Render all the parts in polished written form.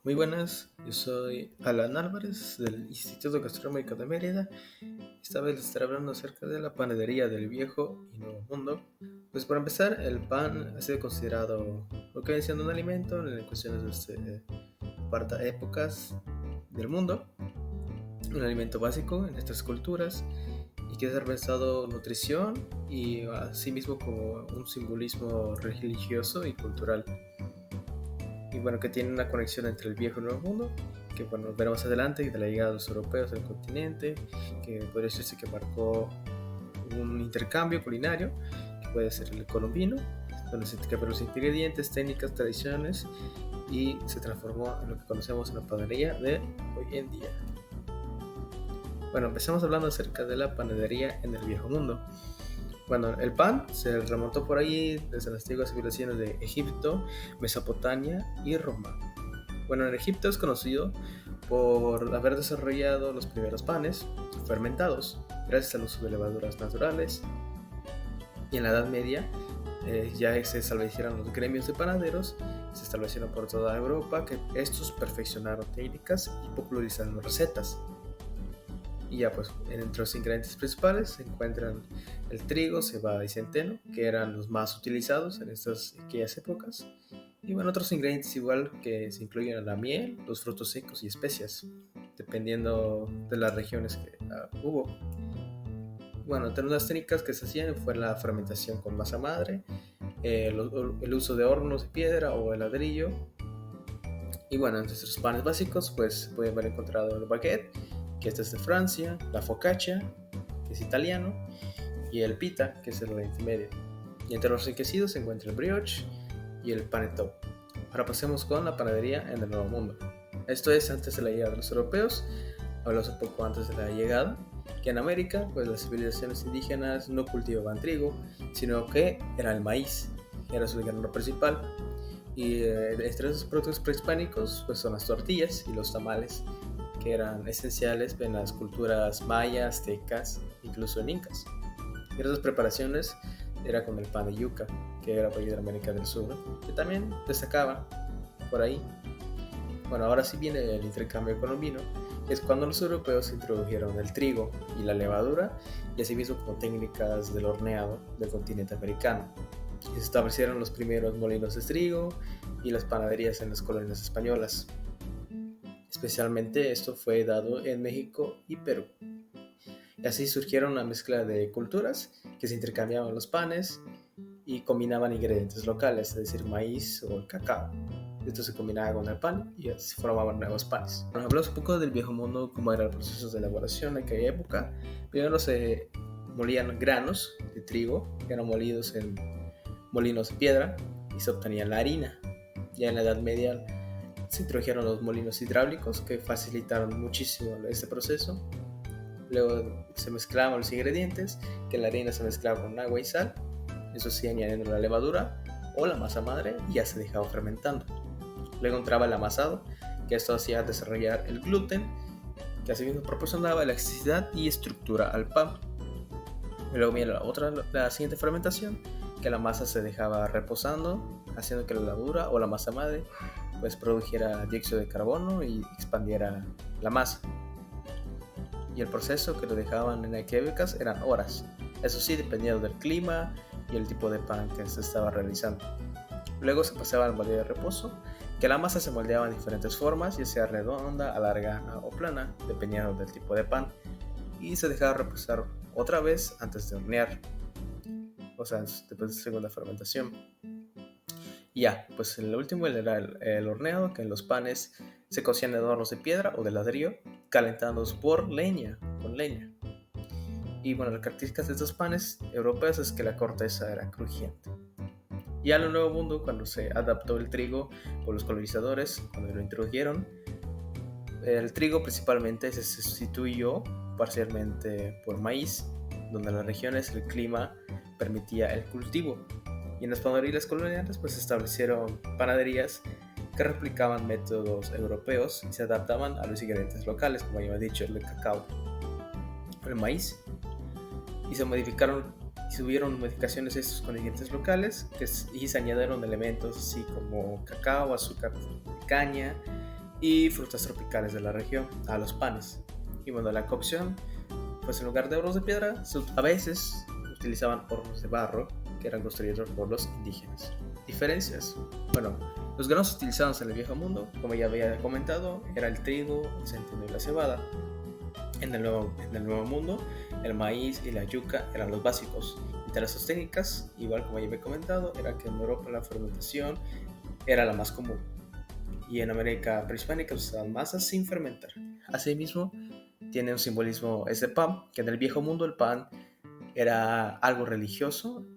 Muy buenas, yo soy Alan Álvarez del Instituto Gastronómico de Mérida. Esta vez les estaré hablando acerca de la panadería del Viejo y Nuevo Mundo. Pues para empezar, el pan ha sido considerado lo que viene siendo un alimento en cuestiones de aparta épocas del mundo, un alimento básico en estas culturas y que ha representado nutrición y asimismo como un simbolismo religioso y cultural. Y bueno, que tiene una conexión entre el viejo y el nuevo mundo, que bueno, veremos adelante, de la llegada de los europeos al continente, que podría decirse que marcó un intercambio culinario, que puede ser el colombino, donde se intercambiaron los ingredientes, técnicas, tradiciones, y se transformó en lo que conocemos en la panadería de hoy en día. Bueno, empezamos hablando acerca de la panadería en el viejo mundo. Bueno, el pan se remontó por ahí desde las antiguas civilizaciones de Egipto, Mesopotamia y Roma. Bueno, en Egipto es conocido por haber desarrollado los primeros panes fermentados gracias al uso de levaduras naturales, y en la Edad Media ya se establecieron los gremios de panaderos, se establecieron por toda Europa, que estos perfeccionaron técnicas y popularizaron recetas. Y ya pues entre los ingredientes principales se encuentran el trigo, cebada y centeno, que eran los más utilizados en aquellas épocas. Y bueno, otros ingredientes igual que se incluyen la miel, los frutos secos y especias, dependiendo de las regiones que hubo. Bueno, entre las técnicas que se hacían fue la fermentación con masa madre, el uso de hornos de piedra o de ladrillo. Y bueno, entre nuestros panes básicos pues pueden haber encontrado el baguette, que este es de Francia, la focaccia, que es italiano, y el pita, que es el Oriente Medio. Y entre los enriquecidos se encuentra el brioche y el panettone. Ahora pasemos con la panadería en el Nuevo Mundo. Esto es antes de la llegada de los europeos, hablamos un poco antes de la llegada, que en América pues las civilizaciones indígenas no cultivaban trigo, sino que era el maíz, que era su granero principal. Y entre esos productos prehispánicos pues son las tortillas y los tamales, que eran esenciales en las culturas mayas, aztecas, incluso en incas. Y otras preparaciones era con el pan de yuca, que era país de América del Sur, que también destacaba por ahí. Bueno, ahora sí viene el intercambio colombino, es cuando los europeos introdujeron el trigo y la levadura, y asimismo como técnicas del horneado del continente americano. Y se establecieron los primeros molinos de trigo y las panaderías en las colonias españolas. Especialmente esto fue dado en México y Perú. Y así surgieron una mezcla de culturas que se intercambiaban los panes y combinaban ingredientes locales, es decir, maíz o el cacao. Esto se combinaba con el pan y así formaban nuevos panes. Bueno, hablamos un poco del viejo mundo, cómo era el proceso de elaboración en aquella época. Primero se molían granos de trigo, que eran molidos en molinos de piedra, y se obtenía la harina. Ya en la Edad Media se introdujeron los molinos hidráulicos, que facilitaron muchísimo este proceso. Luego se mezclaban los ingredientes, que la harina se mezclaba con agua y sal, eso sí, añadiendo la levadura o la masa madre, y ya se dejaba fermentando. Luego entraba el amasado, que esto hacía desarrollar el gluten, que asimismo proporcionaba elasticidad y estructura al pan. Y luego viene la siguiente fermentación, que la masa se dejaba reposando, haciendo que la levadura o la masa madre pues produjera dióxido de carbono y expandiera la masa. Y el proceso que lo dejaban en aquellas eran horas, eso sí, dependiendo del clima y el tipo de pan que se estaba realizando. Luego se pasaba al molde de reposo, que la masa se moldeaba en diferentes formas, ya sea redonda, alargada o plana, dependiendo del tipo de pan, y se dejaba reposar otra vez antes de hornear, o sea, después de segunda fermentación. Y ya, pues el último era el horneado, que en los panes se cocían en hornos de piedra o de ladrillo, calentados por leña, con leña. Y bueno, las características de estos panes europeos es que la corteza era crujiente. Ya en el Nuevo Mundo, cuando se adaptó el trigo por los colonizadores, cuando lo introdujeron, el trigo principalmente se sustituyó parcialmente por maíz, donde en las regiones el clima permitía el cultivo. Y en las panaderías coloniales pues se establecieron panaderías que replicaban métodos europeos y se adaptaban a los ingredientes locales, como ya he dicho, el cacao, el maíz, y se modificaron y subieron modificaciones a estos ingredientes locales y se añadieron elementos así como cacao, azúcar de caña y frutas tropicales de la región a los panes. Y bueno, la cocción, pues en lugar de hornos de piedra, a veces utilizaban hornos de barro que eran construidos por los indígenas. Diferencias. Bueno, los granos utilizados en el viejo mundo, como ya había comentado, era el trigo, el centeno y la cebada. En el nuevo mundo, el maíz y la yuca eran los básicos. Entre las técnicas, igual como ya había comentado, era que en Europa la fermentación era la más común. Y en América prehispánica se usaban masas sin fermentar. Asimismo, tiene un simbolismo ese pan, que en el viejo mundo el pan era algo religioso,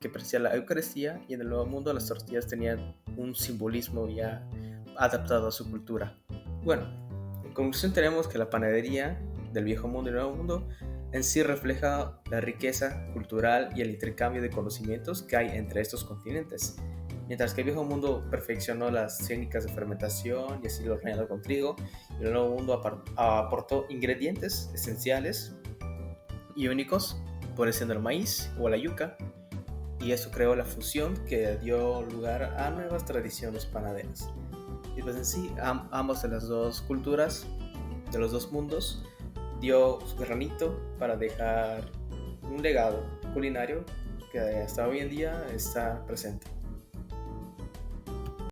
que parecía la Eucaristía, y en el nuevo mundo las tortillas tenían un simbolismo ya adaptado a su cultura. Bueno, en conclusión tenemos que la panadería del viejo mundo y el nuevo mundo en sí refleja la riqueza cultural y el intercambio de conocimientos que hay entre estos continentes. Mientras que el viejo mundo perfeccionó las técnicas de fermentación y así lo horneado con trigo, y el nuevo mundo aportó ingredientes esenciales y únicos, por siendo el maíz o la yuca, y eso creó la fusión que dio lugar a nuevas tradiciones panaderas. Y pues en sí, ambos de las dos culturas, de los dos mundos, dio su granito para dejar un legado culinario que hasta hoy en día está presente.